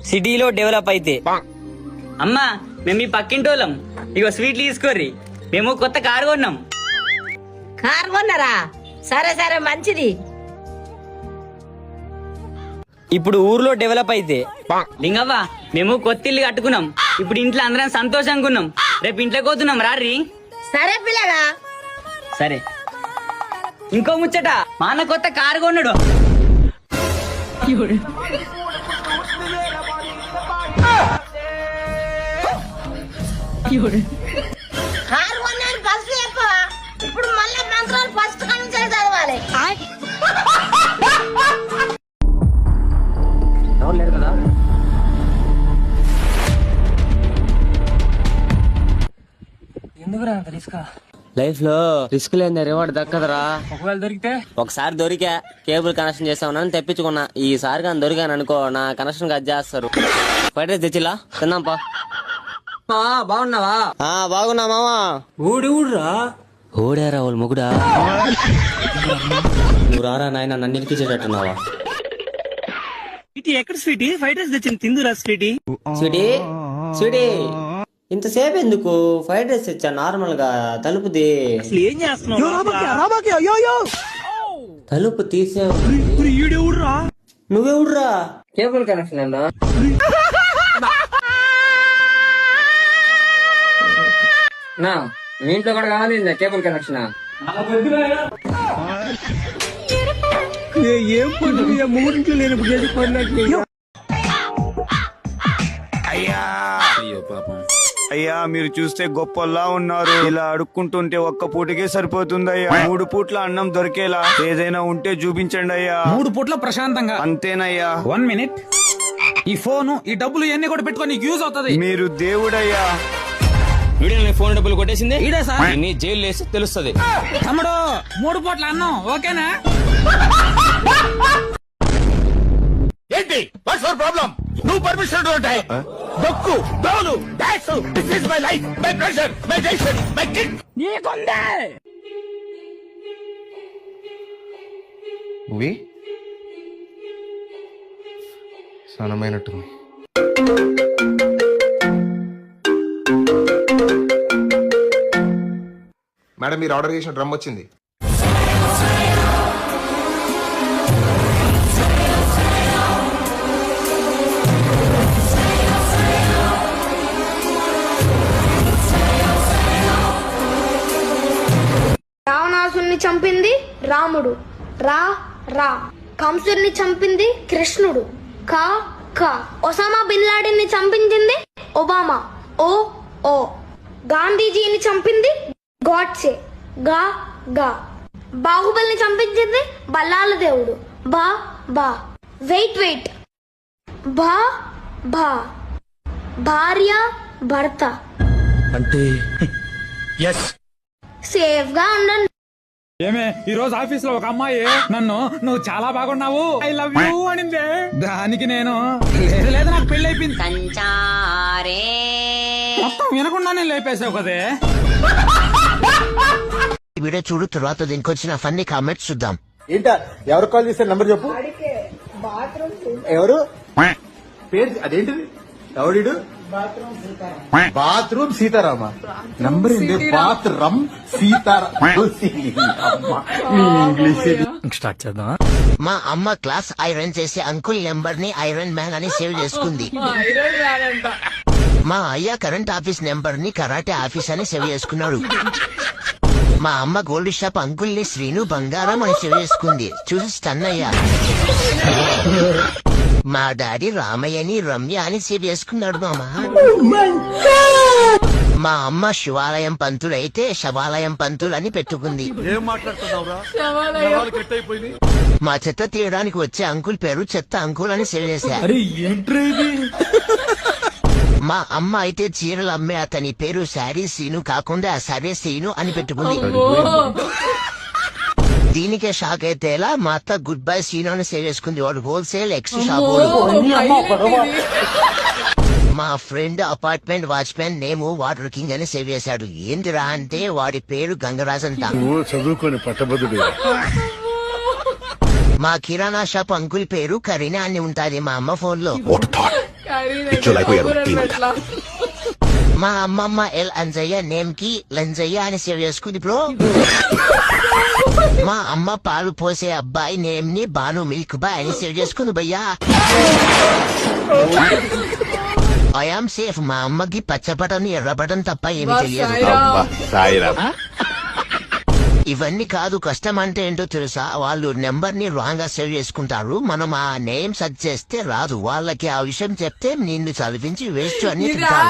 సిటీలో డెవలప్ అయితే. అమ్మా మేము మీ పక్కింటోళ్ళం, ఇగో స్వీట్లు తీసుకోర్రి. మేము కొత్త కారు కొన్నాం. కారు కొన్నారా? సరే సరే మంచిది. ఇప్పుడు ఊర్లో డెవలప్ అయితే. లింగవ్వ మేము కొత్త ఇల్లు కట్టుకున్నాం. ఇప్పుడు ఇంట్లో అందరం సంతోషంగా ఉన్నాం. రేపు ఇంట్లోకి పోతున్నాం రారీ. సరే పిల్లగా. సరే. ఇంకో ముచ్చట, మా అన్న కొత్త కారు కొన్నాడు. కారు కొన్నాడు ఫస్ట్ చెప్పవా? ఇప్పుడు మళ్ళీ మంత్రాలు ఫస్ట్ నుంచి చదవాలి. ఎవరు లేరు కదా? ఎందుకురా అంత రిస్క్? లైఫ్ లో రిస్క్ లేని రివార్డ్ దక్కదరా. ఒకవేళ దొరికితే? ఒకసారి దొరికా, కేబుల్ కనెక్షన్ చేస్తామని తెప్పించుకున్నా. ఈసారి కానీ దొరికాను అనుకో, నా కనెక్షన్ కట్ చేస్తారు. ఫ్రైడ్ రైస్ తెచ్చిలా తిందాంపా. బాగున్నావా? బాగున్నా మామా. ఊడురా ఓడారా వాళ్ళు మొగుడా. నువ్వు రారా నాయన, నన్ను ఇరికిచ్చేటట్టున్నావా? ఎక్కడ స్వీటీ? ఫ్రైడ్ రైస్ తెచ్చింది తిందురా స్వీటీ. స్వీటీ స్వీటీ ఇంతసేపు ఎందుకు? ఫ్రైడ్ రైస్ తెచ్చా నార్మల్ గా. తలుపుది ఏం చేస్తున్నావు? తలుపు తీసే. నువ్వెవుడ్రా? కేబుల్ కనెక్షన్ అన్నా. నా మీ ఇంట్లో కూడా కావాలి కేబుల్ కనెక్షన్. ఏం పని మూడింట్లో లేనప్పుడు అయ్యా మీరు చూస్తే గొప్పలా ఉన్నారు. ఇలా అడుక్కుంటుంటే ఒక్క పూటకే సరిపోతుందయ్యా. 3 పూట్ల అన్నం దొరికేలా ఏదైనా ఉంటే చూపించండి అయ్యా. 3 పూట్ల ప్రశాంతంగా. అంతేనయ్యా. 1 మినిట్. ఈ ఫోను ఈ డబ్బులు ఇవన్నీ కూడా పెట్టుకొని నీకు యూజ్ అవుతుంది. మీరు దేవుడయ్యా. ఫోన్ డబ్బులు కొట్టేసింది ఈడే సార్. జైలు వేసి తెలుస్తుంది. తమ్ముడు 3 పూట్ల అన్నం ఓకేనా? ఏంటి వాట్స్ యువర్ ప్రాబ్లం? నువ్వు పర్మిషన్ ఉంటాయి. దొక్కు దోలు dash this is my life, my pressure, my tension, my kid. నీకుందే మూవీ స్నానమైనట్టుంది. మేడం మీరు ఆర్డర్ చేసిన డ్రమ్ వచ్చింది. రావణాసుని చంపింది రాముడు. రా రా. కంసుడిని చంపింది కృష్ణుడు. కా కా. ఒసామా బిన్ లాడెన్ ని చంపించింది ఒబామా. ఓ ఓ. గాంధీజీని చంపింది గాడ్సే. గా గా. బాహుబలిని చంపించింది బల్లాల దేవుడు. బా బా. Wait wait. భా భా. భార్య భర్త అంటే ఎస్. సేఫ్ గా ఉండండి. ఏమే ఈ రోజు ఆఫీస్ లో ఒక అమ్మాయి నన్ను నువ్వు చాలా బాగున్నావు ఐ లవ్ యూ అనిందే. దానికి నేను లేదు లేదు నాకు పెళ్లి అయిపోయింది మొత్తం వినకుండానే లేపేసావు కదే. వీడియో చూడు, తర్వాత దీనికి వచ్చిన ఫన్నీ కామెంట్స్ చూద్దాం. ఏంటా ఎవరు కాల్ చేశారు? నంబర్ చెప్పు. ఎవరు పేరు? అదేంటిది? ఎవడు? బాత్రూమ్ సీతారామ. నంబర్ ఏంటి? బాత్రూమ్ సీతారామ. ఇంగ్లీష్ స్టార్ట్ చేద్దాం. మా అమ్మ క్లాస్ ఐరన్ చేసే అంకుల్ నెంబర్ ని ఐరన్ మ్యాన్ అని సేవ్ చేసుకుంది. మా అయ్య కరెంట్ ఆఫీస్ నెంబర్ ని కరాటే ఆఫీస్ అని సేవ్ చేసుకున్నాడు. మా అమ్మ గోల్డ్ షాప్ అంకుల్ ని శ్రీను బంగారం అని సేవ్ చేసుకుంది. చూసి స్టన్ అయ్యా. మా డాడీ రామయ్యని రమ్య అని సేవ్ చేసుకున్నాడు మామ. మా అమ్మ శివాలయం పంతులు అయితే శవాలయం పంతులు అని పెట్టుకుంది. మా చెత్త తీయడానికి వచ్చే అంకుల్ పేరు చెత్త అంకుల్ అని సేవ్ చేశారు. మా అమ్మ అయితే చీరలు అమ్మే అతని పేరు శారీ సీను కాకుండా సరే సీను అని పెట్టుకుంది. దీనికే షాక్ అయితే ఎలా, మా అత్త గుడ్ బై సీను అని సేవ్ చేసుకుంది. వాడు హోల్సేల్ ఎక్స్ షాప్. మా ఫ్రెండ్ అపార్ట్మెంట్ వాచ్మెన్ నేము వాటర్ కింగ్ అని సేవ్ చేశాడు. ఏంటిరా అంటే వాడి పేరు గంగరాజ్ అంట. చదువుకొని పట్టబద్దుడు. మా కిరాణా షాప్ అంకుల్ పేరు కరీనా అని ఉంటాది మా అమ్మ ఫోన్ లో. మా అమ్మమ్మ ఎల్ అంజయ్య నేమ్ కి లంజయ్య అని సేవ్ చేసుకుంది బ్రో. మా అమ్మ పాలు పోసే అబ్బాయి నేమ్ ని బాను మిల్క్ బాయ్ అని సేవ్ చేసుకుంది భయ్యా. I am safe. మా అమ్మకి పచ్చ బటన్ ఎర్ర బటన్ తప్ప ఏమి తెలియదు. ఇవన్నీ కాదు, కష్టం అంటే ఏంటో తెలుసా? వాళ్ళు నెంబర్ ని రాంగ్ గా సేవ్ చేసుకుంటారు. మనం ఆ నేమ్ సెర్చ్ చేస్తే రాదు. వాళ్ళకి ఆ విషయం చెప్తే నిన్ను చదివించి వేస్ట్ అని తింటారు.